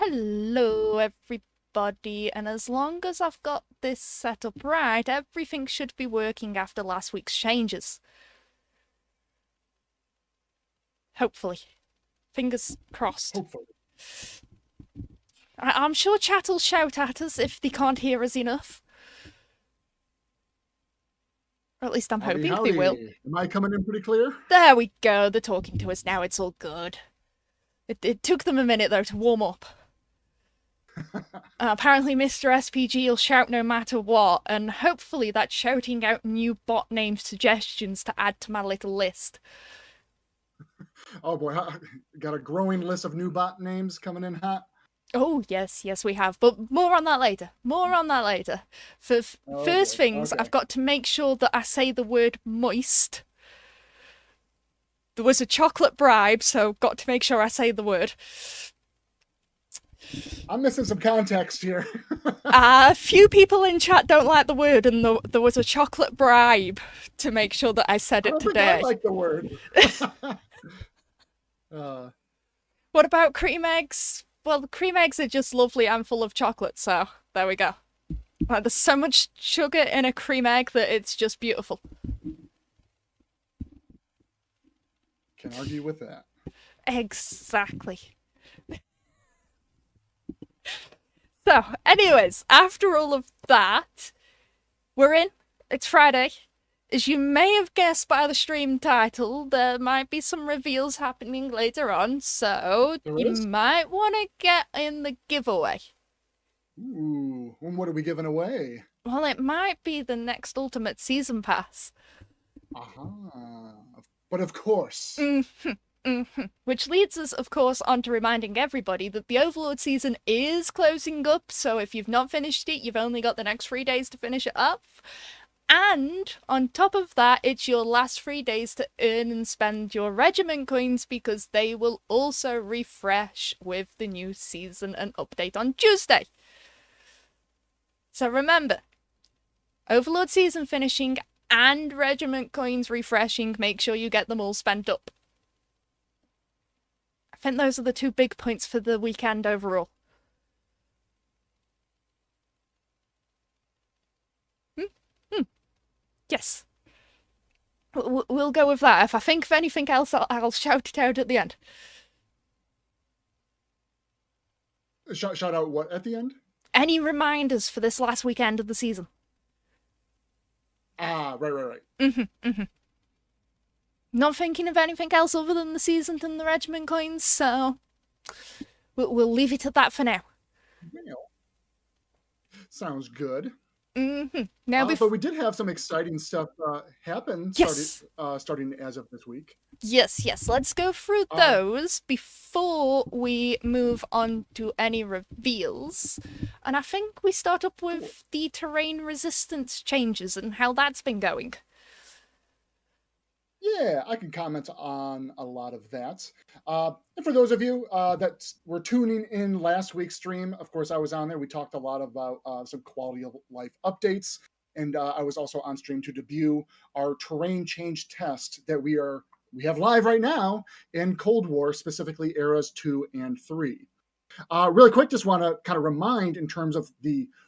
Hello, everybody, and as long as I've got this set up right, everything should be working after last week's changes. Hopefully. Fingers crossed. Hopefully. I'm sure chat will shout at us if they can't hear us enough. Or at least I'm hoping they will. Am I coming in pretty clear? There we go, they're talking to us now, it's all good. It took them a minute, though, to warm up. Apparently Mr. SPG will shout no matter what, and hopefully that's shouting out new bot name suggestions to add to my little list. Oh boy, got a growing list of new bot names coming in hot. Oh, yes, we have, but more on that later. For first things, okay. I've got to make sure that I say the word moist. There was a chocolate bribe, so got to make sure I say the word. I'm missing some context here. A few people in chat don't like the word, and there was a chocolate bribe to make sure that I said it today. I like the word. What about cream eggs? Well, the cream eggs are just lovely and full of chocolate, so there we go. There's so much sugar in a cream egg that it's just beautiful. Can't argue with that. Exactly. So, anyways, after all of that, we're in. It's Friday. As you may have guessed by the stream title, there might be some reveals happening later on, so you might want to get in the giveaway. Ooh, what are we giving away? Well, it might be the next Ultimate Season Pass. But of course. Which leads us, of course, on to reminding everybody that the Overlord season is closing up, so if you've not finished it, you've only got the next 3 days to finish it up. And on top of that, it's your last 3 days to earn and spend your regiment coins, because they will also refresh with the new season and update on Tuesday. So remember, Overlord season finishing and regiment coins refreshing, make sure you get them all spent up. I think those are the 2 big points for the weekend overall. Yes. We'll go with that. If I think of anything else, I'll shout it out at the end. Shout out what at the end? Any reminders for this last weekend of the season? Right. Not thinking of anything else other than the season and the regiment coins, so we'll leave it at that for now. Well, sounds good. Now, but we did have some exciting stuff happen. Yes. Starting as of this week. Yes. Let's go through those before we move on to any reveals. And I think we start up with the terrain resistance changes and how that's been going. Yeah, I can comment on a lot of that. And for those of you that were tuning in last week's stream, of course, I was on there. We talked a lot about some quality of life updates. And I was also on stream to debut our terrain change test that we have live right now in Cold War, specifically eras 2 and 3. Really quick, just want to kind of remind in terms of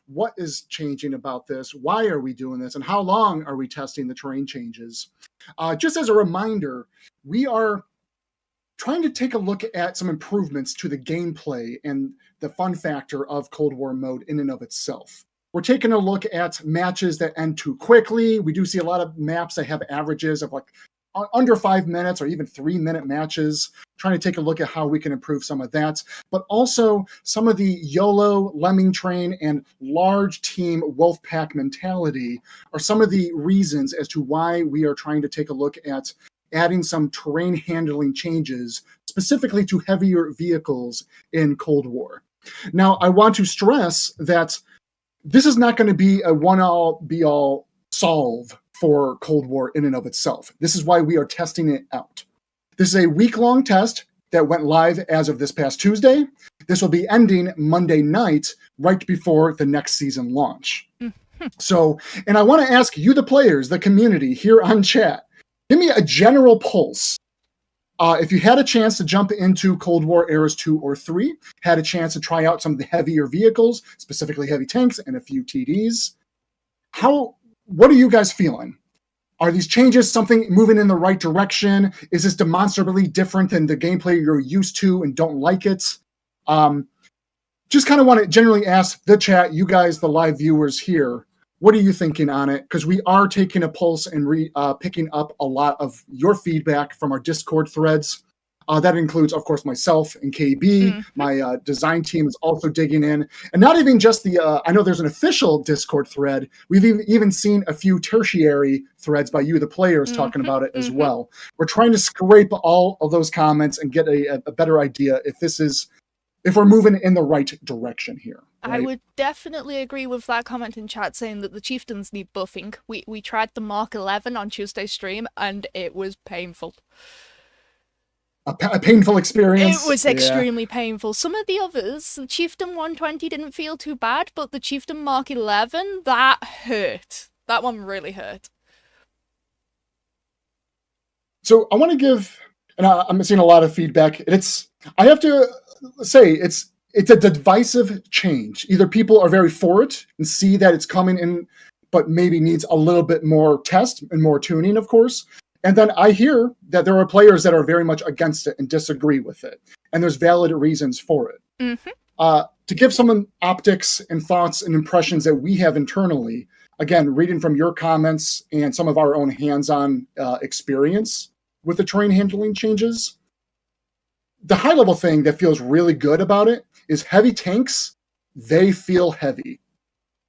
what is changing about this, why are we doing this, and how long are we testing the terrain changes. Just as a reminder, we are trying to take a look at some improvements to the gameplay and the fun factor of Cold War mode in and of itself. We're taking a look at matches that end too quickly. We do see a lot of maps that have averages of like under 5 minutes or even 3-minute matches, trying to take a look at how we can improve some of that, but also some of the YOLO, Lemming Train, and large team wolf pack mentality are some of the reasons as to why we are trying to take a look at adding some terrain handling changes, specifically to heavier vehicles in Cold War. Now, I want to stress that this is not going to be a one-all, be-all solve for Cold War in and of itself. This is why we are testing it out. This is a week-long test that went live as of this past Tuesday. This will be ending Monday night, right before the next season launch. So, and I want to ask you, the players, the community here on chat, give me a general pulse If you had a chance to jump into Cold War eras 2 or 3, had a chance to try out some of the heavier vehicles, specifically heavy tanks and a few TDs, what are you guys feeling? Are these changes something moving in the right direction? Is this demonstrably different than the gameplay you're used to and don't like it? Just kind of want to generally ask the chat, you guys, the live viewers here, what are you thinking on it? Because we are taking a pulse and picking up a lot of your feedback from our Discord threads. That includes, of course, myself and KB. My design team is also digging in. And not even just I know there's an official Discord thread. We've even seen a few tertiary threads by you, the players, talking about it as well. We're trying to scrape all of those comments and get a better idea if we're moving in the right direction here. Right? I would definitely agree with that comment in chat saying that the chieftains need buffing. We tried the Mark 11 on Tuesday's stream and it was painful. A painful experience. It was extremely painful. Some of the others, the Chieftain 120 didn't feel too bad, but the Chieftain Mark 11, that hurt. That one really hurt. So I want to give, and I'm seeing a lot of feedback. I have to say, it's a divisive change. Either people are very for it and see that it's coming in, but maybe needs a little bit more test and more tuning, of course. And then I hear that there are players that are very much against it and disagree with it. And there's valid reasons for it. To give some optics and thoughts and impressions that we have internally, again, reading from your comments and some of our own hands-on experience with the terrain handling changes, the high-level thing that feels really good about it is heavy tanks, they feel heavy.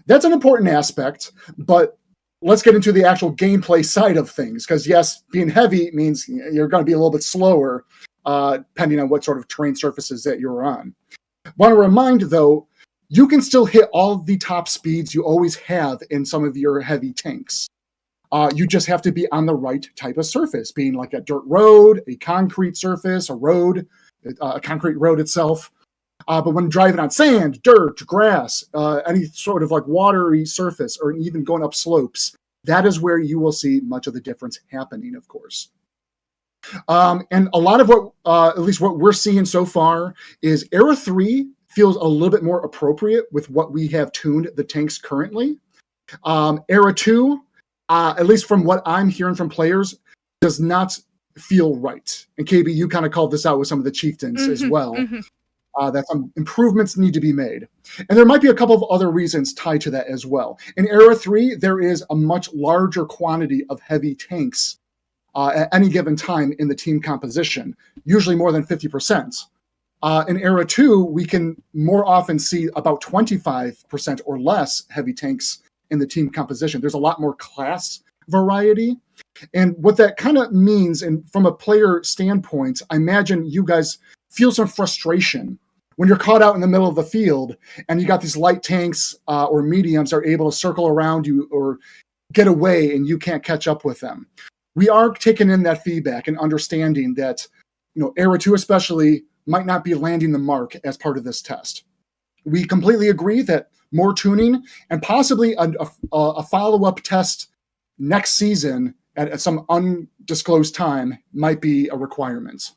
That's an important aspect, but let's get into the actual gameplay side of things. Because yes, being heavy means you're going to be a little bit slower, depending on what sort of terrain surfaces that you're on. Want to remind, though, you can still hit all of the top speeds you always have in some of your heavy tanks. You just have to be on the right type of surface, being like a dirt road, a concrete surface, a road, a concrete road itself. But when driving on sand, dirt, grass, any sort of like watery surface, or even going up slopes, that is where you will see much of the difference happening, of course. And a lot of what, at least what we're seeing so far, is Era 3 feels a little bit more appropriate with what we have tuned the tanks currently. Era 2, at least from what I'm hearing from players, does not feel right. And KB, you kind of called this out with some of the chieftains as well. That some improvements need to be made. And there might be a couple of other reasons tied to that as well. In Era 3, there is a much larger quantity of heavy tanks at any given time in the team composition, usually more than 50%. In Era 2, we can more often see about 25% or less heavy tanks in the team composition. There's a lot more class variety. And what that kind of means, and from a player standpoint, I imagine you guys feel some frustration when you're caught out in the middle of the field and you got these light tanks or mediums are able to circle around you or get away and you can't catch up with them. We are taking in that feedback and understanding that, Era 2 especially might not be landing the mark as part of this test. We completely agree that more tuning and possibly a follow-up test next season at some undisclosed time might be a requirement.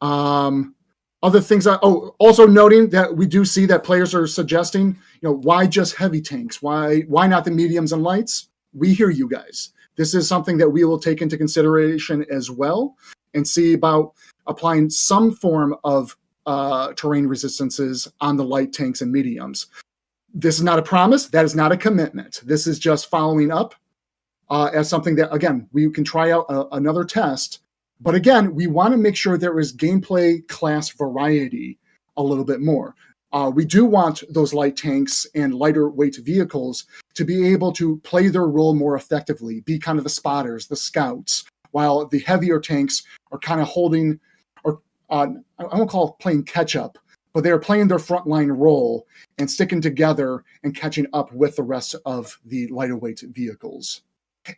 Other things, also noting that we do see that players are suggesting, why just heavy tanks? Why not the mediums and lights? We hear you guys. This is something that we will take into consideration as well and see about applying some form of terrain resistances on the light tanks and mediums. This is not a promise. That is not a commitment. This is just following up as something that, again, we can try out another test. But again, we want to make sure there is gameplay class variety a little bit more. We do want those light tanks and lighter weight vehicles to be able to play their role more effectively, be kind of the spotters, the scouts, while the heavier tanks are kind of holding, or I won't call it playing catch up, but they're playing their frontline role and sticking together and catching up with the rest of the lighter weight vehicles.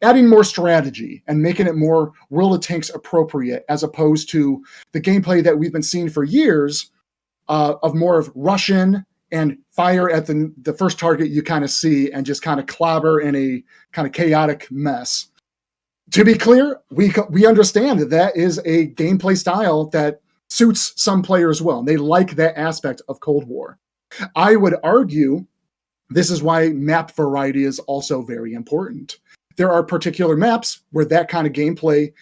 Adding more strategy and making it more World of Tanks appropriate, as opposed to the gameplay that we've been seeing for years of more of rush in and fire at the first target you kind of see and just kind of clobber in a kind of chaotic mess. To be clear, we understand that is a gameplay style that suits some players well. They like that aspect of Cold War. I would argue this is why map variety is also very important. There are particular maps where that kind of gameplay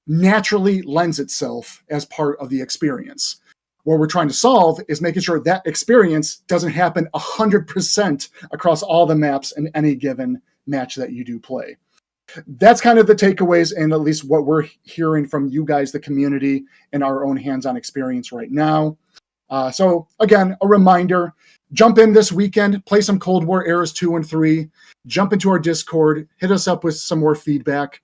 naturally lends itself as part of the experience. What we're trying to solve is making sure that experience doesn't happen 100% across all the maps in any given match that you do play. That's kind of the takeaways, and at least what we're hearing from you guys, the community, and our own hands-on experience right now. So again, a reminder, jump in this weekend, play some Cold War Eras 2 and 3, jump into our Discord, hit us up with some more feedback.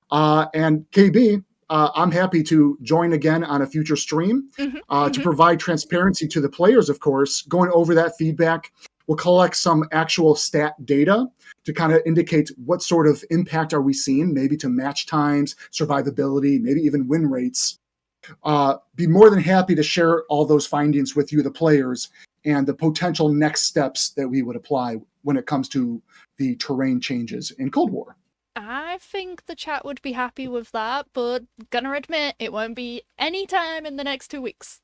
And KB, I'm happy to join again on a future stream to provide transparency to the players, of course, going over that feedback. We'll collect some actual stat data to kind of indicate what sort of impact are we seeing, maybe to match times, survivability, maybe even win rates. Be more than happy to share all those findings with you, the players, and the potential next steps that we would apply when it comes to the terrain changes in Cold War. I think the chat would be happy with that, but gonna admit it won't be any time in the next 2 weeks.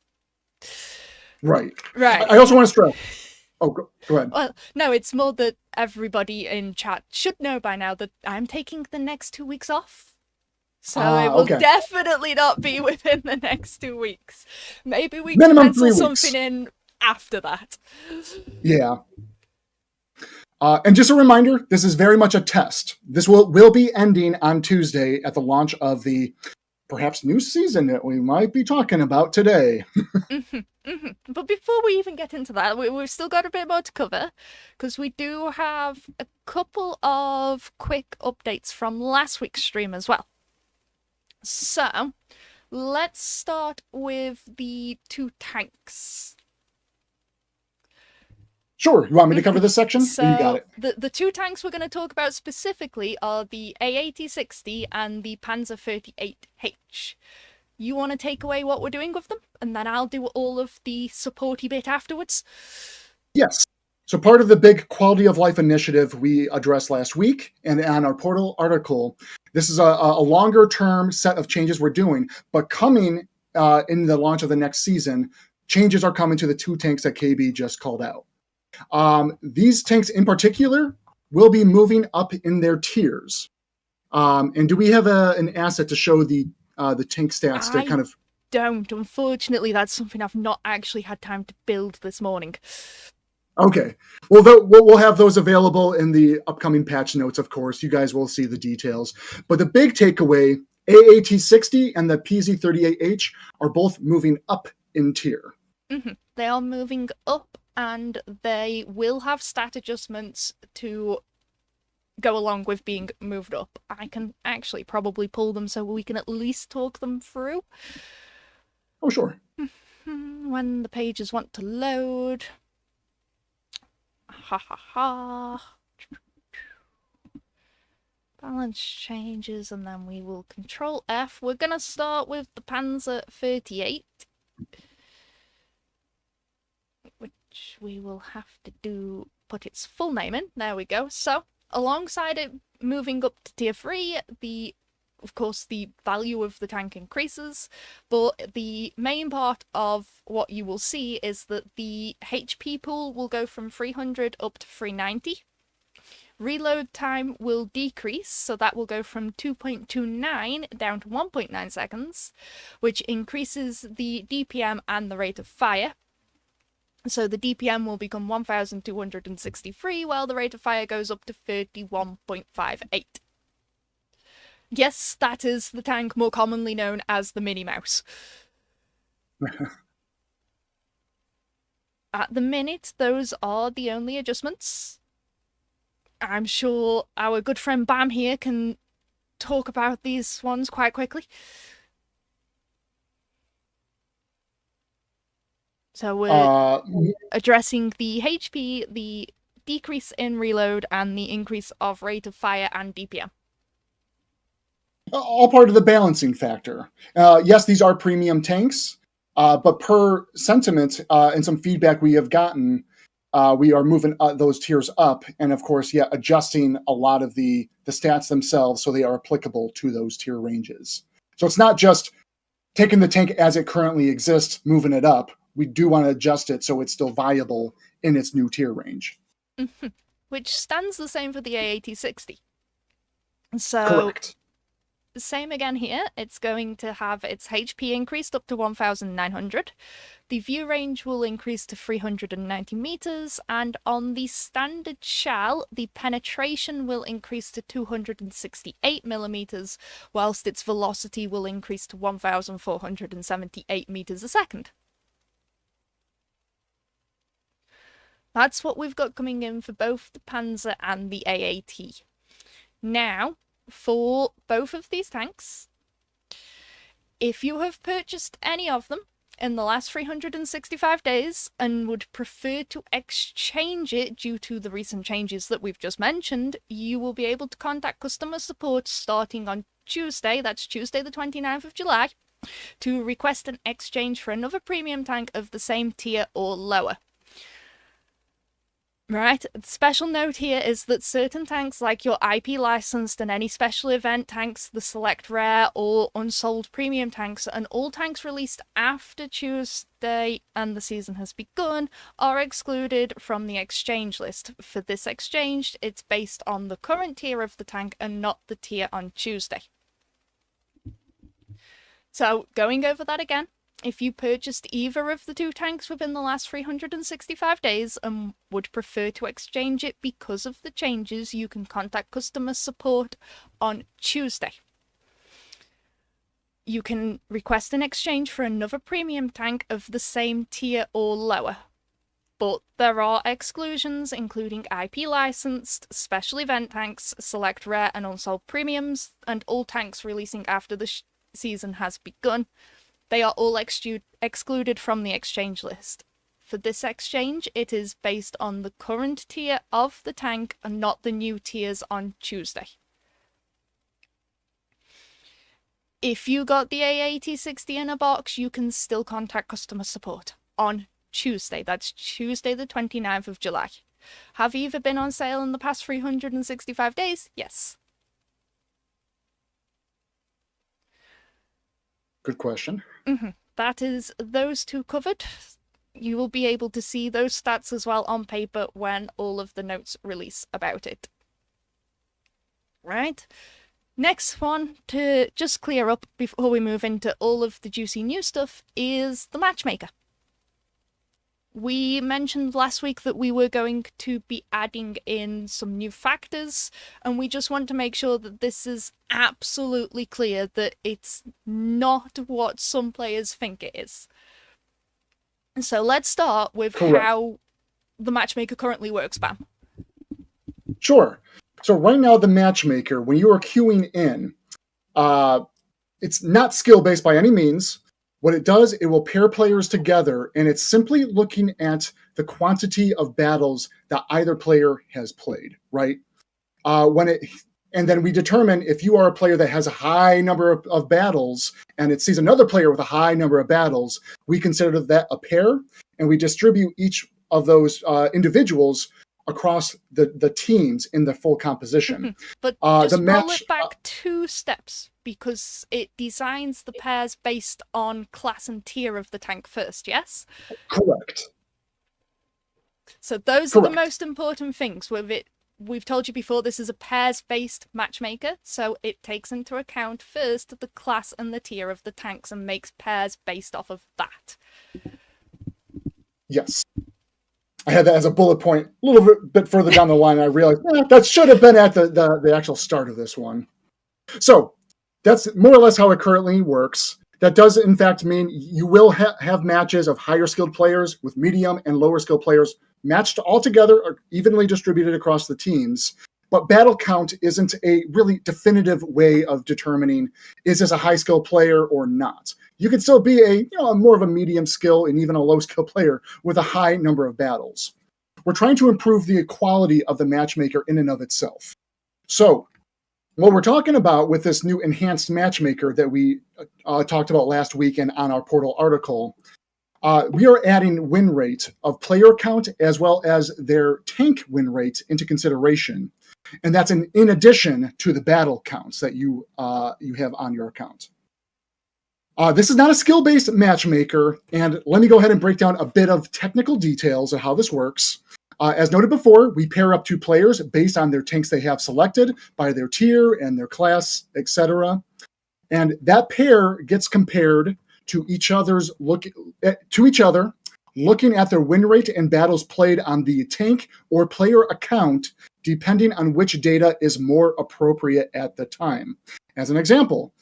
Right. Right. I also want to stress. Oh, go ahead. Well, no, it's more that everybody in chat should know by now that I'm taking the next 2 weeks off. So it will definitely not be within the next 2 weeks. Maybe we can pencil something in after that. Yeah. And just a reminder, this is very much a test. This will be ending on Tuesday at the launch of the perhaps new season that we might be talking about today. But before we even get into that, we've still got a bit more to cover, because we do have a couple of quick updates from last week's stream as well. So, let's start with the 2 tanks. Sure. You want me to cover this section? So, you got it. The 2 tanks we're going to talk about specifically are the A8060 and the Panzer 38H. You want to take away what we're doing with them, and then I'll do all of the supporty bit afterwards? Yes. So part of the big quality of life initiative we addressed last week and on our portal article, this is a longer term set of changes we're doing, but coming in the launch of the next season, changes are coming to the 2 tanks that KB just called out. These tanks in particular will be moving up in their tiers. And do we have an asset to show the tank stats to kind of... don't. Unfortunately, that's something I've not actually had time to build this morning. Okay. Well, we'll have those available in the upcoming patch notes, of course. You guys will see the details. But the big takeaway, AAT60 and the PZ38H are both moving up in tier. They are moving up, and they will have stat adjustments to go along with being moved up. I can actually probably pull them so we can at least talk them through. Oh, sure. When the pages want to load. Ha ha ha. Balance changes, and then we will Control F. We're going to start with the Panzer 38. Which we will have to put its full name in. There we go. So, alongside it moving up to tier 3, of course, the value of the tank increases, but the main part of what you will see is that the HP pool will go from 300 up to 390. Reload time will decrease, so that will go from 2.29 down to 1.9 seconds, which increases the DPM and the rate of fire. So the DPM will become 1,263, while the rate of fire goes up to 31.58. Yes, that is the tank more commonly known as the Minnie Mouse. At the minute, those are the only adjustments. I'm sure our good friend Bam here can talk about these ones quite quickly. So we're addressing the HP, the decrease in reload, and the increase of rate of fire and DPM. All part of the balancing factor. Yes, these are premium tanks, but per sentiment and some feedback we have gotten, we are moving those tiers up, and of course, adjusting a lot of the stats themselves so they are applicable to those tier ranges. So it's not just taking the tank as it currently exists, moving it up. We do want to adjust it so it's still viable in its new tier range. Which stands the same for the AAT60. So, correct. Same again here. It's going to have its HP increased up to 1,900. The view range will increase to 390 meters, and on the standard shell, the penetration will increase to 268 millimeters, whilst its velocity will increase to 1,478 meters a second. That's what we've got coming in for both the Panzer and the AAT. Now, for both of these tanks, if you have purchased any of them in the last 365 days and would prefer to exchange it due to the recent changes that we've just mentioned, you will be able to contact customer support starting on Tuesday, that's Tuesday the 29th of July, to request an exchange for another premium tank of the same tier or lower. Right, the special note here is that certain tanks like your IP licensed and any special event tanks, the select rare or unsold premium tanks, and all tanks released after Tuesday and the season has begun are excluded from the exchange list. For this exchange, it's based on the current tier of the tank and not the tier on Tuesday. So, going over that again. If you purchased either of the two tanks within the last 365 days and would prefer to exchange it because of the changes, you can contact customer support on Tuesday. You can request an exchange for another premium tank of the same tier or lower. But there are exclusions, including IP licensed, special event tanks, select rare and unsold premiums, and all tanks releasing after the season has begun. They are all excluded from the exchange list. For this exchange, it is based on the current tier of the tank and not the new tiers on Tuesday. If you got the AAT60 in a box, you can still contact customer support on Tuesday. That's Tuesday the 29th of July. Have either been on sale in the past 365 days? Yes. Good question. That is those two covered. You will be able to see those stats as well on paper when all of the notes release about it. Right. Next one to just clear up before we move into all of the juicy new stuff is the matchmaker. We mentioned last week that we were going to be adding in some new factors, and we just want to make sure that this is absolutely clear that it's not what some players think it is. So let's start with how the matchmaker currently works, Bam. Sure. So right now, the matchmaker, when you are queuing in, it's not skill-based by any means. What it does, it will pair players together, and it's simply looking at the quantity of battles that either player has played, right? And then we determine if you are a player that has a high number of battles, and it sees another player with a high number of battles, we consider that a pair, and we distribute each of those individuals across the teams in the full composition. But just roll it back 2 steps, because it designs the pairs based on class and tier of the tank first, yes? Correct. So those are the most important things with it. We've told you before, this is a pairs-based matchmaker, so it takes into account first the class and the tier of the tanks and makes pairs based off of that. Yes. I had that as a bullet point a little bit further down the line. I realized that should have been at the actual start of this one. So that's more or less how it currently works. That does, in fact, mean you will have matches of higher skilled players with medium and lower skilled players matched all together or evenly distributed across the teams. But battle count isn't a really definitive way of determining is this a high skill player or not. You can still be a more of a medium skill and even a low skill player with a high number of battles. We're trying to improve the equality of the matchmaker in and of itself. So what we're talking about with this new enhanced matchmaker that we talked about last weekend on our portal article, We are adding win rate of player count as well as their tank win rate into consideration. And that's in addition to the battle counts that you have on your account. This is not a skill-based matchmaker, and let me go ahead and break down a bit of technical details of how this works. As noted before, we pair up two players based on their tanks they have selected by their tier and their class, etc. And that pair gets compared to each other, looking at their win rate and battles played on the tank or player account, depending on which data is more appropriate at the time. As an example,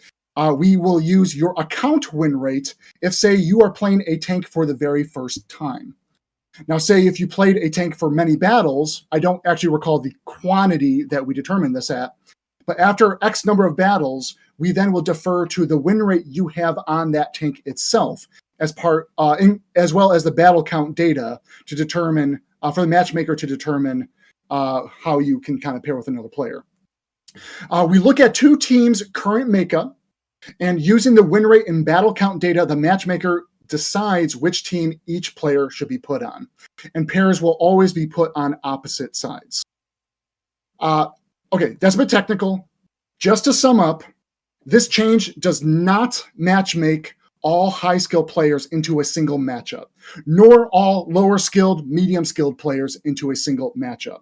we will use your account win rate if, say, you are playing a tank for the very first time. Now, say if you played a tank for many battles, I don't actually recall the quantity that we determined this at, but after X number of battles, we then will defer to the win rate you have on that tank itself, as well as the battle count data to determine, for the matchmaker to determine how you can kind of pair with another player. We look at two teams' current makeup, and using the win rate and battle count data, the matchmaker decides which team each player should be put on. And pairs will always be put on opposite sides. Okay, that's a bit technical. Just to sum up, this change does not matchmake all high-skilled players into a single matchup, nor all lower-skilled, medium-skilled players into a single matchup.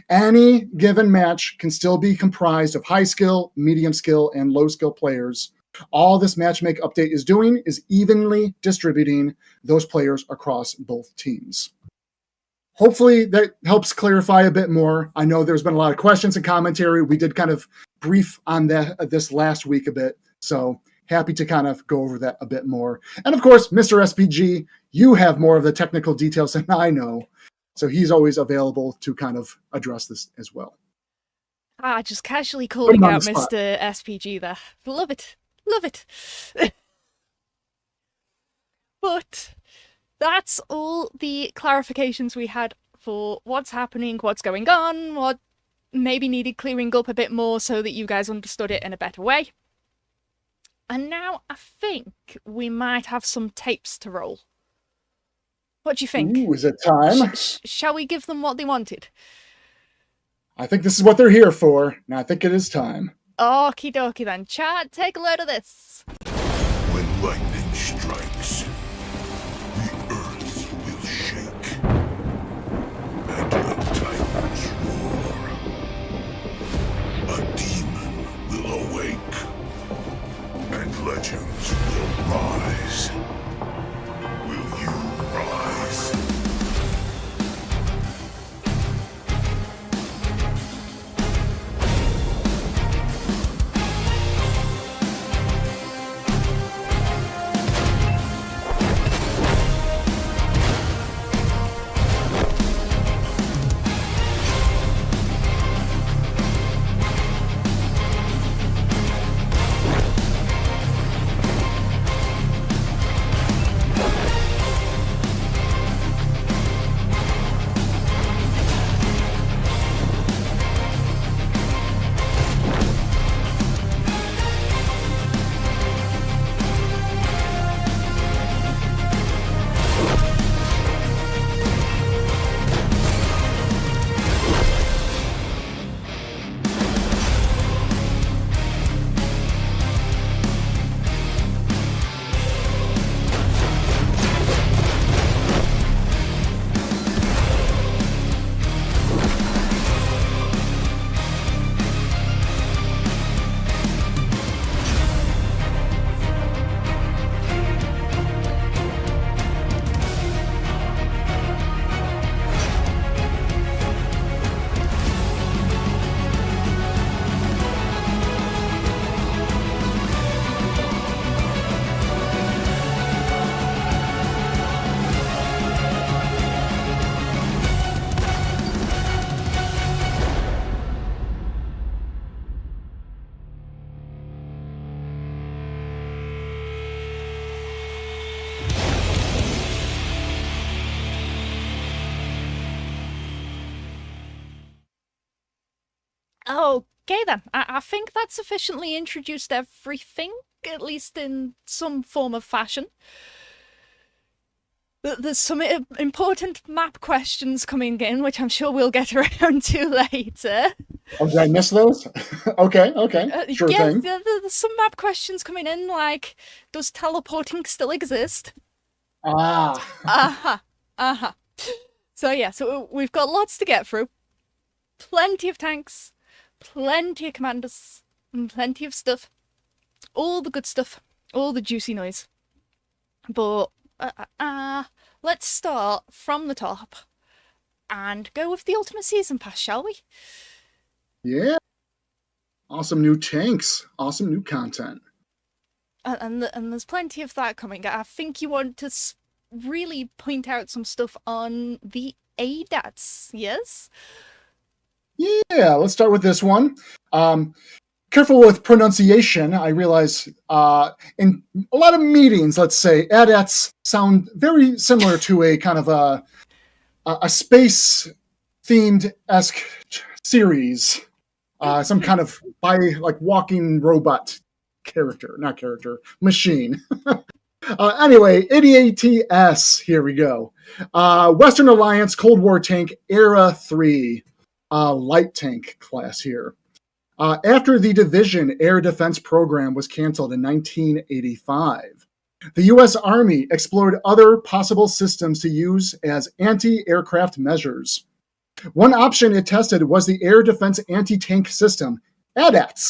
Any given match can still be comprised of high-skill, medium-skill, and low-skill players. All this matchmake update is doing is evenly distributing those players across both teams. Hopefully that helps clarify a bit more. I know there's been a lot of questions and commentary. We did kind of brief on this last week a bit, so happy to kind of go over that a bit more. And of course, Mr. SPG, you have more of the technical details than I know, so he's always available to kind of address this as well. Just casually calling out Mr. SPG there. Love it. Love it. But that's all the clarifications we had for what's happening, what's going on, what maybe needed clearing up a bit more so that you guys understood it in a better way. And now I think we might have some tapes to roll. What do you think? Ooh, is it time? Shall we give them what they wanted? I think this is what they're here for, and I think it is time. Okie dokie then, chat, take a load of this. When lightning strikes, the earth will shake, and the titans roar. A demon will awake, and legends will rise. Will you rise? Okay then, I think that sufficiently introduced everything, at least in some form of fashion. There's some important map questions coming in, which I'm sure we'll get around to later. Oh, did I miss those? Okay. Sure Yes, thing. there's some map questions coming in, like, does teleporting still exist? Ah. Aha, aha. So yeah, so we've got lots to get through. Plenty of tanks, plenty of commanders, and plenty of stuff. All the good stuff, all the juicy noise. But let's start from the top and go with the Ultimate Season Pass, shall we? Yeah. Awesome new tanks. Awesome new content. And there's plenty of that coming. I think you want to really point out some stuff on the ADATs, yes? Yeah, let's start with this one. Careful with pronunciation. I realize in a lot of meetings, let's say, ADATs sound very similar to a kind of a space-themed-esque series. Some kind of walking robot machine. Anyway, ADATS, here we go. Western Alliance Cold War Tank Era 3, light tank class here. After the Division Air Defense Program was canceled in 1985, the U.S. Army explored other possible systems to use as anti-aircraft measures. One option it tested was the Air Defense Anti-Tank System, ADATS,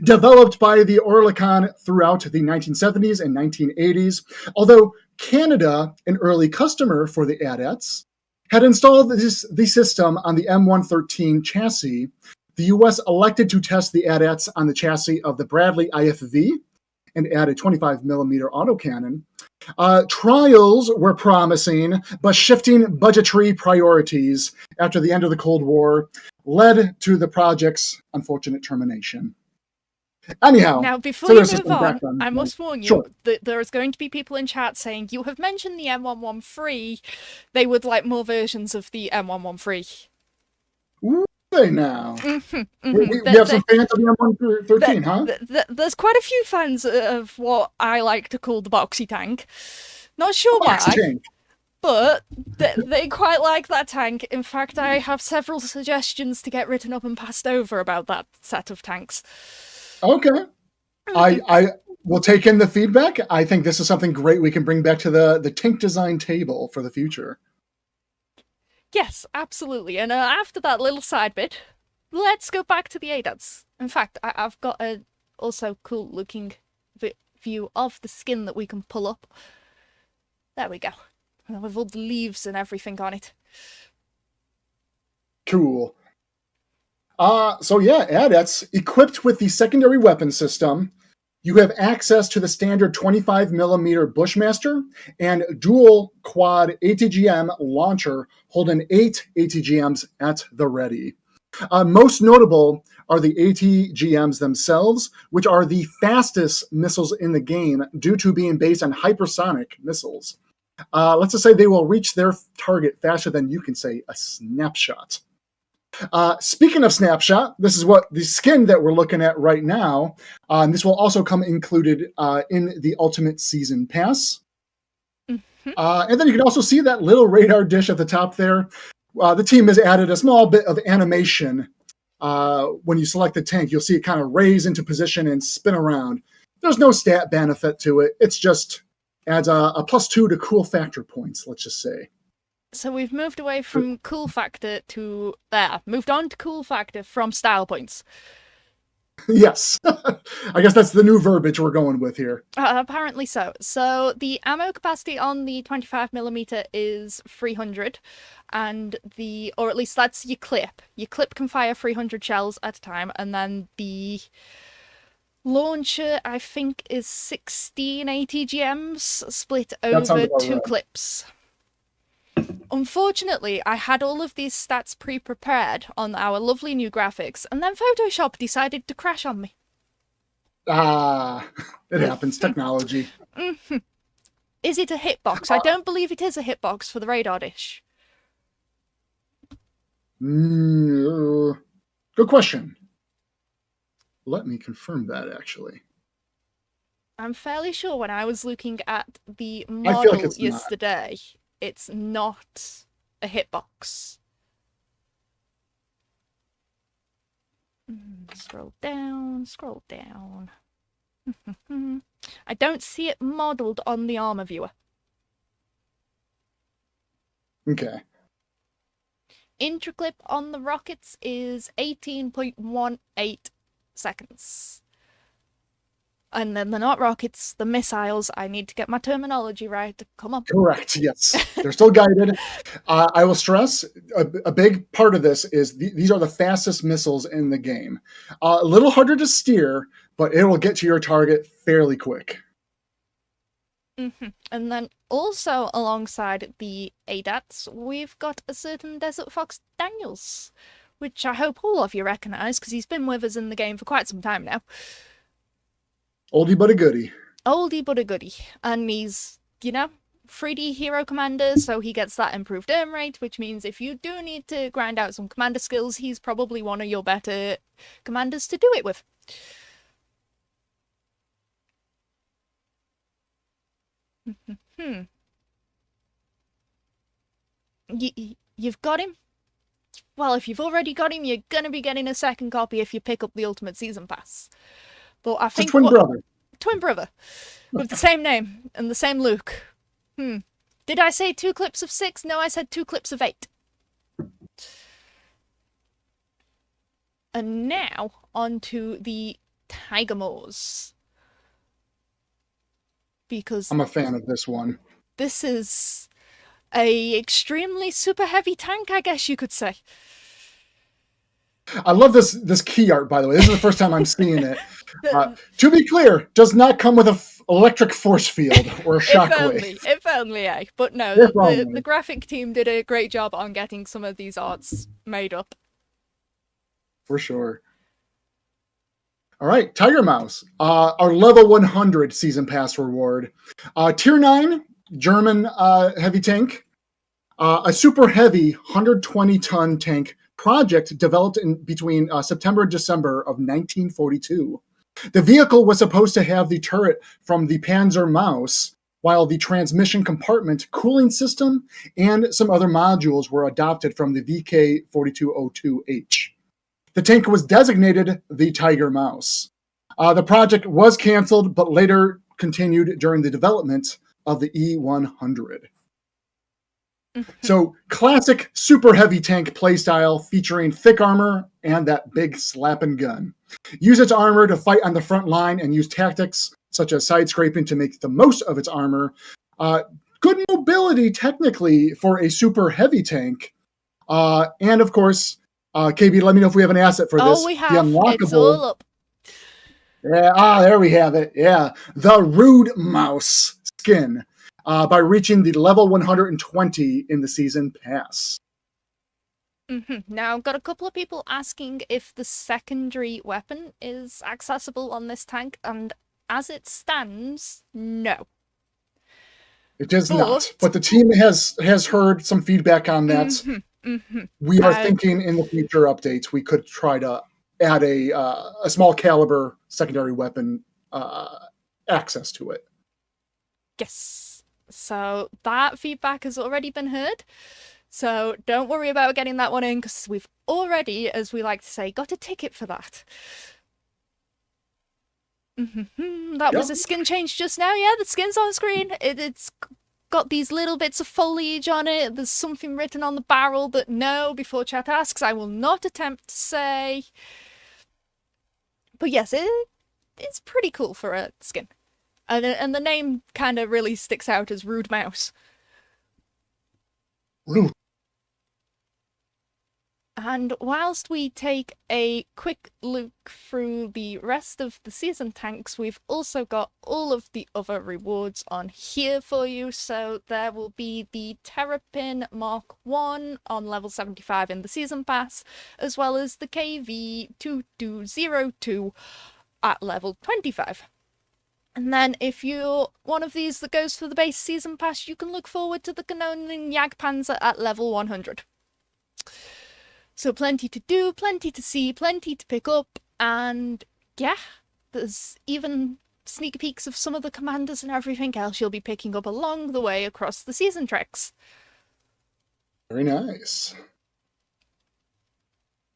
developed by the Oerlikon throughout the 1970s and 1980s. Although Canada, an early customer for the ADATS, had installed the system on the M113 chassis, the U.S. elected to test the ADATs on the chassis of the Bradley IFV and add a 25mm autocannon. Trials were promising, but shifting budgetary priorities after the end of the Cold War led to the project's unfortunate termination. Anyhow, now before you move on, background. I must warn you Sure. that there is going to be people in chat saying you have mentioned the M113. They would like more versions of the M113. Say now. We have some fans of the M113, huh? There's quite a few fans of what I like to call the boxy tank. Not sure why, Tank. but they quite like that tank. In fact, I have several suggestions to get written up and passed over about that set of tanks. Okay. I will take in the feedback. I think this is something great we can bring back to the tank design table for the future. Yes, absolutely. And after that little side bit, let's go back to the ADATs. In fact, I've got a also cool looking view of the skin that we can pull up. There we go. With all the leaves and everything on it. Cool. So yeah, ADATs, equipped with the secondary weapon system, you have access to the standard 25mm Bushmaster and dual quad ATGM launcher holding 8 ATGMs at the ready. Most notable are the ATGMs themselves, which are the fastest missiles in the game due to being based on hypersonic missiles. Let's just say they will reach their target faster than you can say a snapshot. Speaking of snapshot, this is what the skin that we're looking at right now. And this will also come included in the Ultimate Season Pass. Mm-hmm. And then you can also see that little radar dish at the top there. The team has added a small bit of animation. When you select the tank, you'll see it kind of raise into position and spin around. There's no stat benefit to it. It's just adds a +2 to cool factor points, let's just say. So we've moved away from cool factor to moved on to cool factor from style points. Yes. I guess that's the new verbiage we're going with here. Apparently so. So the ammo capacity on the 25mm is 300, or at least that's your clip. Your clip can fire 300 shells at a time, and then the launcher, I think, is 16 ATGMs split over 2 clips. Unfortunately, I had all of these stats pre-prepared on our lovely new graphics, and then Photoshop decided to crash on me. It happens. Technology. Mm-hmm. Is it a hitbox? I don't believe it is a hitbox for the radar dish. Good question. Let me confirm that, actually. I'm fairly sure when I was looking at the I feel like model it's not. yesterday, it's not a hitbox. Scroll down, scroll down. I don't see it modelled on the armor viewer. Okay. Intraclip on the rockets is 18.18 seconds. And then they're not rockets, the missiles. I need to get my terminology right. Come on. Correct. Yes, they're still guided. I will stress a big part of this is these are the fastest missiles in the game. A little harder to steer, but it will get to your target fairly quick. And then also alongside the ADATs, we've got a certain Desert Fox Daniels, which I hope all of you recognise because he's been with us in the game for quite some time now. Oldie but a goodie. Oldie but a goodie. And he's, 3D hero commander, so he gets that improved aim rate, which means if you do need to grind out some commander skills, he's probably one of your better commanders to do it with. You've got him? Well, if you've already got him, you're going to be getting a second copy if you pick up the Ultimate Season Pass. But I think twin brother. Twin brother. With the same name and the same look. Did I say 2 clips of 6? No, I said 2 clips of 8. And now, on to the Tiger Moors. Because I'm a fan of this one. this is a extremely super heavy tank, I guess you could say. I love this key art, by the way. This is the first time I'm seeing it. To be clear, does not come with an electric force field or a shockwave. If only, eh? But no, the graphic team did a great job on getting some of these arts made up. For sure. All right, Tiger Mouse, our level 100 season pass reward. Tier 9, German heavy tank. A super heavy 120-ton tank project developed in between September and December of 1942. The vehicle was supposed to have the turret from the Panzer Maus, while the transmission compartment, cooling system, and some other modules were adopted from the VK4202H. The tank was designated the Tiger Mouse. The project was canceled, but later continued during the development of the E100. So, classic super heavy tank playstyle featuring thick armor and that big slapping gun. Use its armor to fight on the front line and use tactics such as side scraping to make the most of its armor. Good mobility, technically, for a super heavy tank. And of course, KB, let me know if we have an asset for this. Oh, we have. It's all up. Yeah, there we have it. Yeah, the Rude Mouse skin. By reaching the level 120 in the season pass. Now, I've got a couple of people asking if the secondary weapon is accessible on this tank, and as it stands, no. It is not, but the team has heard some feedback on that. We are thinking in the future updates we could try to add a small caliber secondary weapon access to it. Yes. So that feedback has already been heard. So don't worry about getting that one in, because we've already, as we like to say, got a ticket for that. That was a skin change just now. Yeah, the skin's on screen. It's got these little bits of foliage on it. There's something written on the barrel that, no, before chat asks, I will not attempt to say. But yes, it's pretty cool for a skin. And the name kind of really sticks out as Rude Mouse. Rude. And whilst we take a quick look through the rest of the season tanks, we've also got all of the other rewards on here for you. So there will be the Terrapin Mark 1 on level 75 in the season pass, as well as the KV2202 at level 25. And then if you're one of these that goes for the base season pass, you can look forward to the Kanonen Jagdpanzer at level 100. So plenty to do, plenty to see, plenty to pick up, and yeah, there's even sneak peeks of some of the commanders and everything else you'll be picking up along the way across the season treks. Very nice.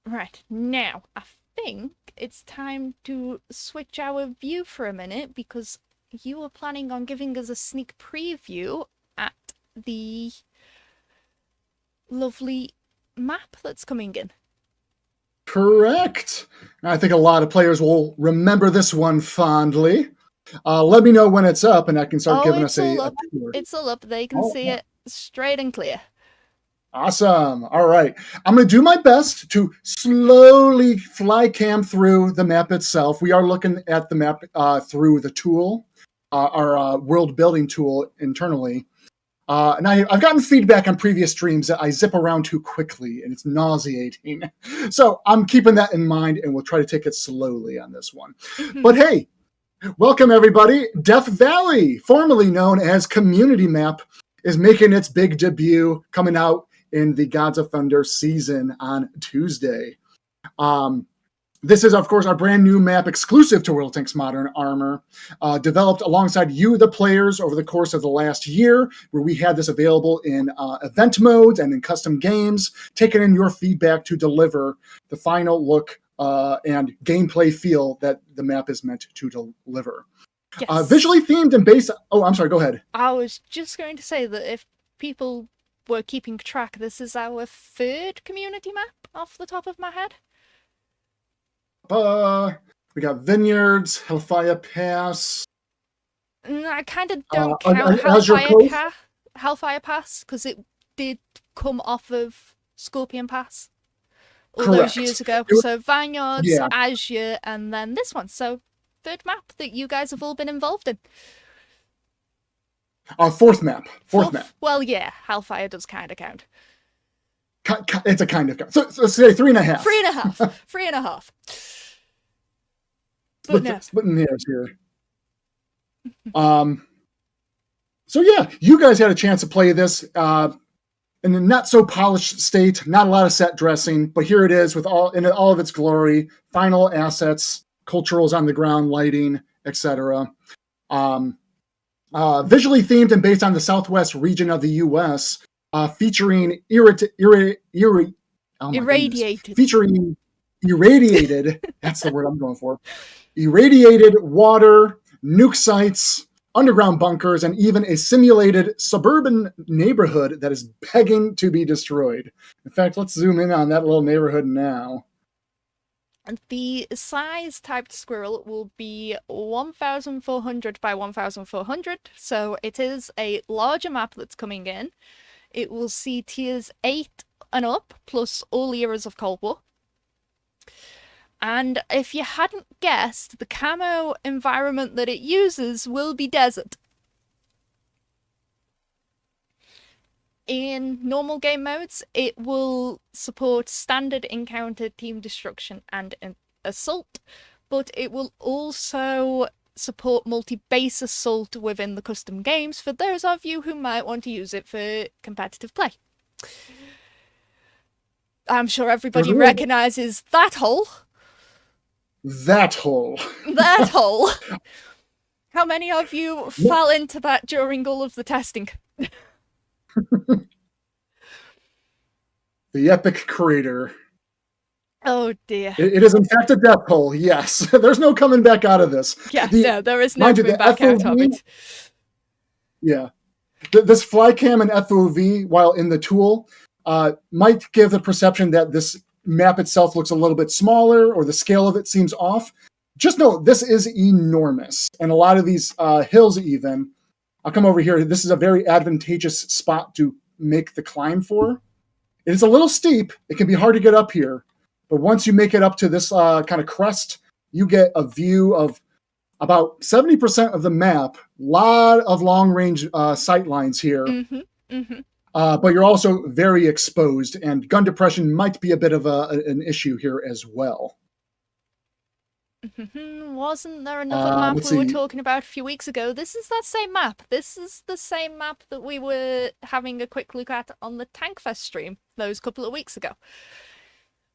Right, now, I think it's time to switch our view for a minute, because you were planning on giving us a sneak preview at the lovely map that's coming in. Correct. I think a lot of players will remember this one fondly. Let me know when it's up, and I can start giving us a tour. It's all up. They can see it straight and clear. Awesome. All right. I'm going to do my best to slowly fly cam through the map itself. We are looking at the map through the tool, our world building tool internally. And I've gotten feedback on previous streams that I zip around too quickly, and it's nauseating. So I'm keeping that in mind, and we'll try to take it slowly on this one. But hey, welcome everybody. Death Valley, formerly known as Community Map, is making its big debut, coming out in the Gods of Thunder season on Tuesday. This is, of course, our brand new map exclusive to World Tanks Modern Armor, developed alongside you, the players, over the course of the last year, where we had this available in event modes and in custom games, taking in your feedback to deliver the final look and gameplay feel that the map is meant to deliver. Yes. Visually themed and based... Oh, I'm sorry, go ahead. I was just going to say that if people were keeping track, this is our third community map off the top of my head. We got Vineyards, Hellfire Pass. I kind of don't count Hellfire Pass, because it did come off of Scorpion Pass all those years ago. So Vineyards, Azure, and then this one. So third map that you guys have all been involved in. Fourth map. Fourth map. Well, yeah, Hellfire does kind of count. It's a kind of count. So say 3.5. 3.5. 3.5. But no. Splitting hairs here. So yeah, you guys had a chance to play this in a not so polished state, not a lot of set dressing, but here it is with all of its glory, final assets, culturals on the ground, lighting, etc. Visually themed and based on the southwest region of the U.S., featuring featuring irradiated, that's the word I'm going for, irradiated water, nuke sites, underground bunkers, and even a simulated suburban neighborhood that is begging to be destroyed. In fact, let's zoom in on that little neighborhood now. The size typed squirrel will be 1,400 by 1,400, so it is a larger map that's coming in. It will see tiers 8 and up, plus all eras of Cold War. And if you hadn't guessed, the camo environment that it uses will be desert. In normal game modes, it will support standard encounter, team destruction, and assault, but it will also support multi-base assault within the custom games for those of you who might want to use it for competitive play. I'm sure everybody recognises that hole. That hole. That hole. How many of you fell into that during all of the testing? The epic crater. Oh dear. It is in fact a death hole, yes. There's no coming back out of this. Yeah, no, there is no coming back out of it. Yeah. This flycam and FOV, while in the tool, might give the perception that this map itself looks a little bit smaller or the scale of it seems off. Just know this is enormous. And a lot of these hills even, I'll come over here. This is a very advantageous spot to make the climb for. It's a little steep. It can be hard to get up here. But once you make it up to this kind of crest, you get a view of about 70% of the map. A lot of long-range sight lines here. Mm-hmm. Mm-hmm. But you're also very exposed, and gun depression might be a bit of an issue here as well. Wasn't there another map we were talking about a few weeks ago? This is that same map. This is the same map that we were having a quick look at on the Tankfest stream those couple of weeks ago.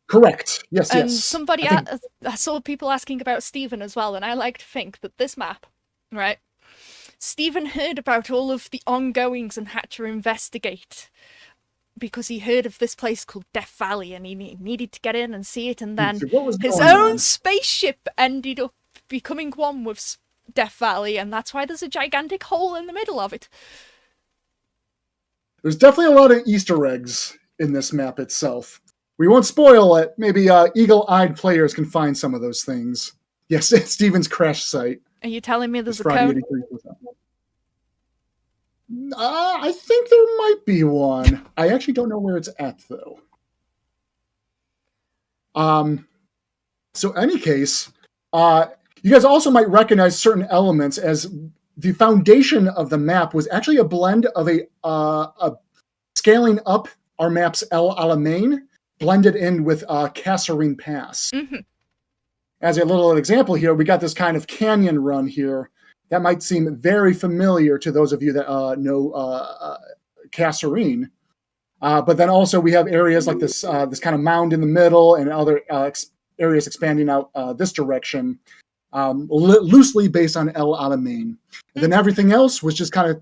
Correct. Yes, and somebody, I saw people asking about Stephen as well, and I like to think that this map right? Stephen heard about all of the ongoings and had to investigate because he heard of this place called Death Valley and he needed to get in and see it, and then So what was his going own on? spaceship ended up becoming one with Death Valley, and that's why there's a gigantic hole in the middle of it. There's definitely a lot of Easter eggs in this map itself. We won't spoil it. Maybe eagle-eyed players can find some of those things. Yes, it's Steven's crash site. Are you telling me there's It's a Friday code? 83%. I think there might be one. I actually don't know where it's at, though. So any case, you guys also might recognize certain elements, as the foundation of the map was actually a blend of a scaling up our map's El Alamein blended in with Kasserine Pass. Mm-hmm. As a little example here, we got this kind of canyon run here that might seem very familiar to those of you that know Kasserine. But then also we have areas like this kind of mound in the middle and other areas expanding out this direction, loosely based on El Alamein. And then everything else was just kind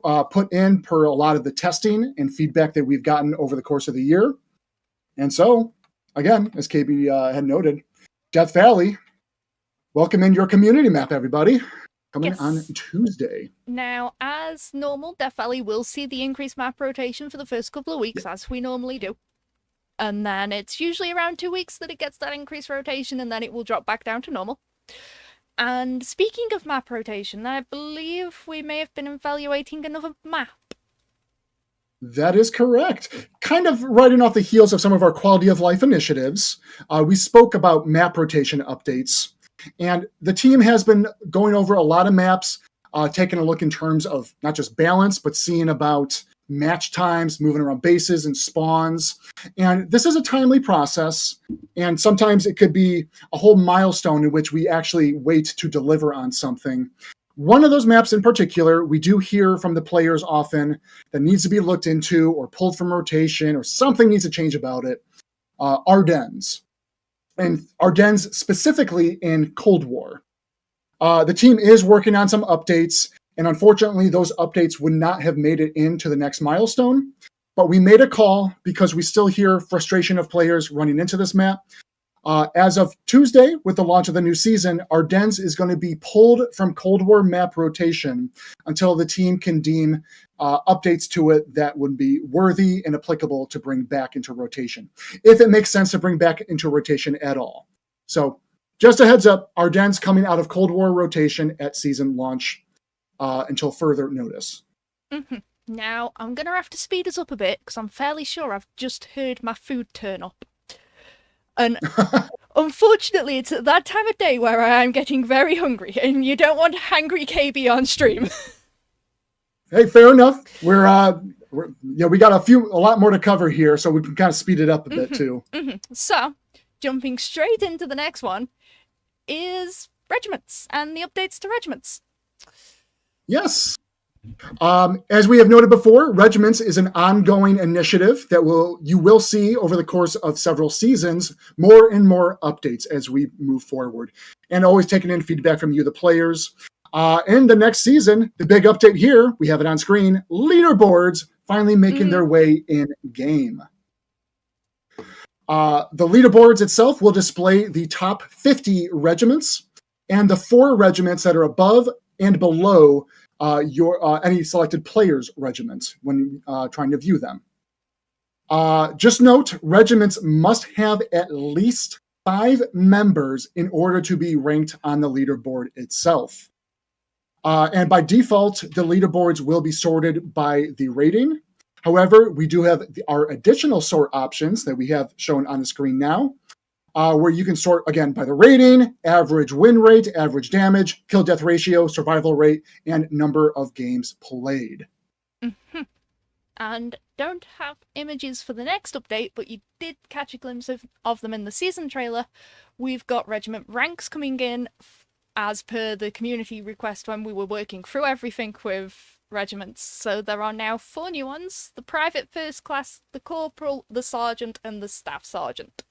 of put in per a lot of the testing and feedback that we've gotten over the course of the year. And so, again, as KB had noted, Death Valley, welcome in your community map, everybody. Coming on Tuesday. Now, as normal, Death Valley will see the increased map rotation for the first couple of weeks, as we normally do. And then it's usually around 2 weeks that it gets that increased rotation, and then it will drop back down to normal. And speaking of map rotation, I believe we may have been evaluating another map. That is correct. Kind of riding off the heels of some of our quality of life initiatives, we spoke about map rotation updates. And the team has been going over a lot of maps, taking a look in terms of not just balance, but seeing about match times, moving around bases and spawns. And this is a timely process. And sometimes it could be a whole milestone in which we actually wait to deliver on something. One of those maps in particular, we do hear from the players often that needs to be looked into or pulled from rotation or something needs to change about it. Ardennes. And Ardennes specifically in Cold War. The team is working on some updates, and unfortunately those updates would not have made it into the next milestone. But we made a call because we still hear frustration of players running into this map. As of Tuesday, with the launch of the new season, Ardennes is going to be pulled from Cold War map rotation until the team can deem updates to it that would be worthy and applicable to bring back into rotation, if it makes sense to bring back into rotation at all. So just a heads up, Ardennes coming out of Cold War rotation at season launch until further notice. Mm-hmm. Now, I'm going to have to speed us up a bit because I'm fairly sure I've just heard my food turn up. And unfortunately, it's at that time of day where I am getting very hungry, and you don't want hangry KB on stream. Hey, fair enough. We got a lot more to cover here, so we can kind of speed it up a bit too. So, jumping straight into the next one is regiments and the updates to regiments. Yes. As we have noted before, Regiments is an ongoing initiative that you will see over the course of several seasons, more and more updates as we move forward, and always taking in feedback from you, the players. In the next season, the big update here, we have it on screen, leaderboards finally making their way in game. The leaderboards itself will display the top 50 regiments and the 4 regiments that are above and below any selected player's regiments when trying to view them. Just note, regiments must have at least 5 members in order to be ranked on the leaderboard itself. And by default, the leaderboards will be sorted by the rating. However, we do have our additional sort options that we have shown on the screen now, where you can sort, again, by the rating, average win rate, average damage, kill-death ratio, survival rate, and number of games played. Mm-hmm. And don't have images for the next update, but you did catch a glimpse of them in the season trailer. We've got regiment ranks coming in as per the community request when we were working through everything with regiments. So there are now 4 new ones: the private first class, the corporal, the sergeant, and the staff sergeant.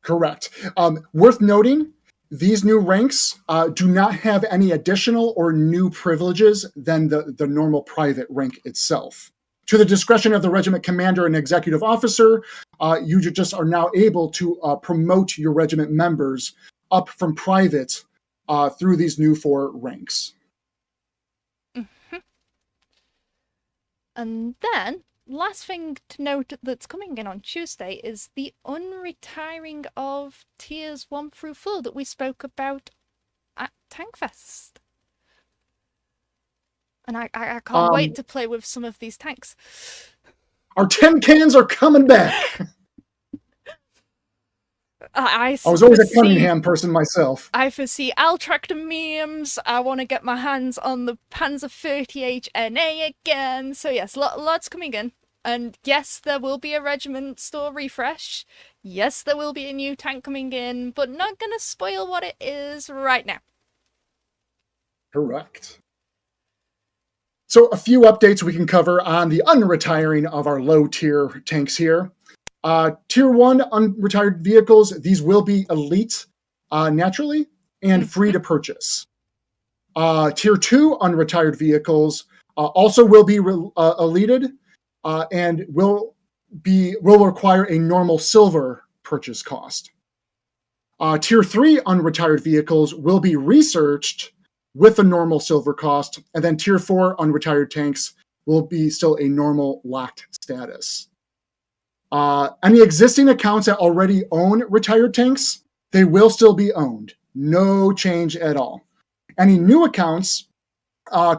Correct. Worth noting, these new ranks do not have any additional or new privileges than the normal private rank itself. To the discretion of the regiment commander and executive officer, you just are now able to promote your regiment members up from private through these new 4 ranks. Mm-hmm. And then, last thing to note that's coming in on Tuesday is the unretiring of tiers 1 through 4 that we spoke about at Tankfest. And I can't wait to play with some of these tanks. Our tin cans are coming back. I was always a Cunningham person myself. I foresee Altractor memes. I want to get my hands on the Panzer 30H NA again. So yes, lots coming in. And yes, there will be a regiment store refresh. Yes, there will be a new tank coming in, but not gonna spoil what it is right now. Correct. So a few updates we can cover on the unretiring of our low tier tanks here. Tier 1 unretired vehicles, these will be elite naturally and free to purchase. Tier 2 unretired vehicles also will be elited and will require a normal silver purchase cost. Tier 3 unretired vehicles will be researched with a normal silver cost, and then Tier 4 unretired tanks will be still a normal locked status. Any existing accounts that already own retired tanks, they will still be owned. No change at all. Any new accounts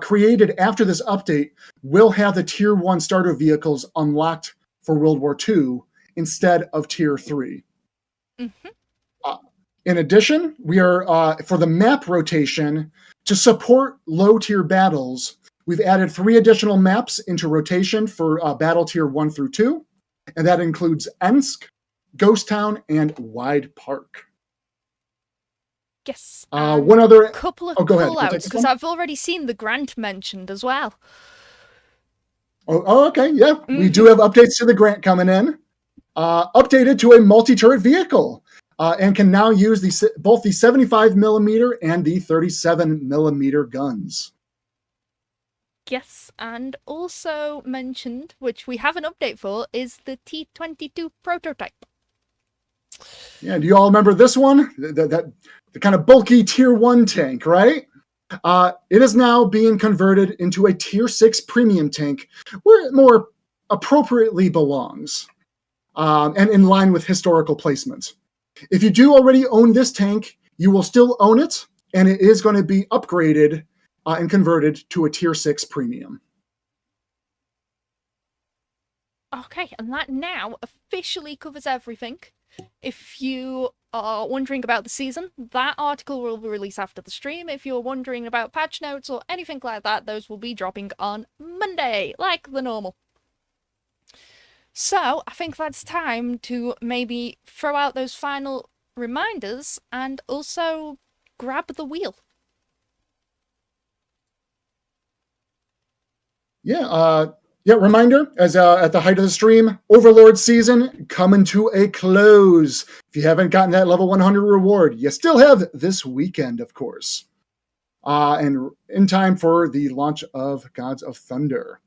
created after this update will have the Tier 1 starter vehicles unlocked for World War II instead of Tier 3. Mm-hmm. In addition, we are, for the map rotation, to support low-tier battles, we've added 3 additional maps into rotation for battle Tier 1 through 2, and that includes Ensk, Ghost Town, and Wide Park. Yes. One other couple of call-outs, because I've already seen the grant mentioned as well. Oh, okay, yeah. Mm-hmm. We do have updates to the grant coming in. Updated to a multi-turret vehicle. And can now use both the 75mm and the 37mm guns. Yes, and also mentioned, which we have an update for, is the T-22 prototype. Yeah, do you all remember this one? The kind of bulky Tier 1 tank, right? It is now being converted into a Tier 6 premium tank, where it more appropriately belongs, and in line with historical placement. If you do already own this tank, you will still own it, and it is going to be upgraded and converted to a Tier 6 premium. Okay, and that now officially covers everything. If you are wondering about the season, that article will be released after the stream. If you're wondering about patch notes or anything like that, those will be dropping on Monday, like the normal. So, I think that's time to maybe throw out those final reminders and also grab the wheel. Reminder, as at the height of the stream, Overlord season coming to a close. If you haven't gotten that level 100 reward, you still have this weekend, of course. And in time for the launch of Gods of Thunder.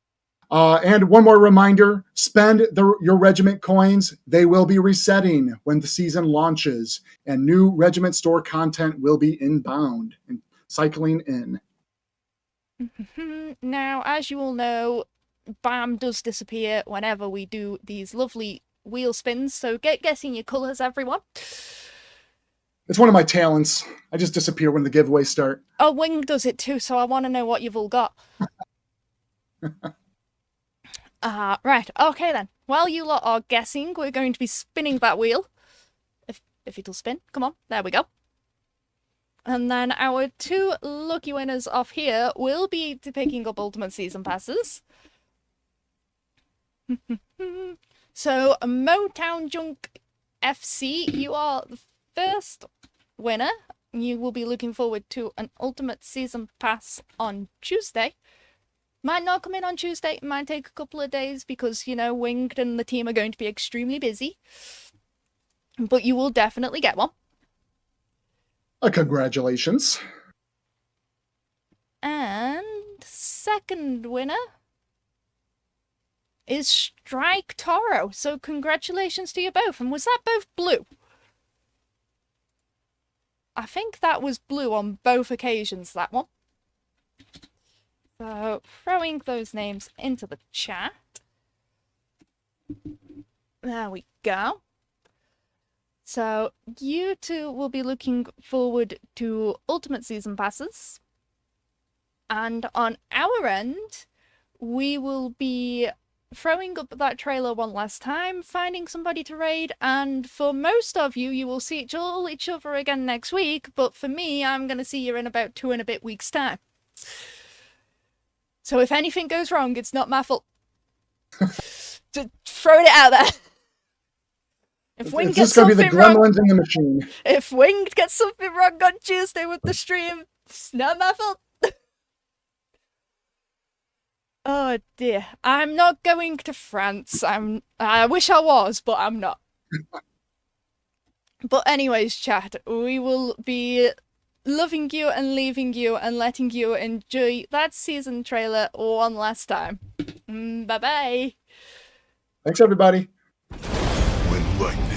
And one more reminder, spend your regiment coins. They will be resetting when the season launches, and new regiment store content will be inbound and cycling in. Now, as you all know, BAM does disappear whenever we do these lovely wheel spins, so get guessing your colours, everyone. It's one of my talents. I just disappear when the giveaways start. Oh, Wing does it too, so I want to know what you've all got. Right, okay then. While you lot are guessing, we're going to be spinning that wheel. If it'll spin, come on, there we go. And then our 2 lucky winners off here will be picking up Ultimate Season Passes. So, Motown Junk FC, you are the first winner. You will be looking forward to an Ultimate Season Pass on Tuesday. Might not come in on Tuesday, it might take a couple of days because, you know, Winged and the team are going to be extremely busy. But you will definitely get one. Congratulations. And second winner is Strike Toro. So congratulations to you both. And was that both blue? I think that was blue on both occasions, that one. So throwing those names into the chat. There we go. So you two will be looking forward to Ultimate Season Passes. And on our end, we will be throwing up that trailer one last time, finding somebody to raid, and for most of you, you will see each other again next week, but for me, I'm going to see you in about 2 and a bit weeks' time. So if anything goes wrong, it's not my fault. Just throwing it out there. If Wing gets going to be the something wrong, gremlins in the machine. if Wing gets something wrong on Tuesday with the stream, it's not my fault. Oh dear. I'm not going to France. I wish I was, but I'm not. But anyways, chat, we will be loving you and leaving you and letting you enjoy that season trailer one last time. Bye-bye. Thanks, everybody. When lightning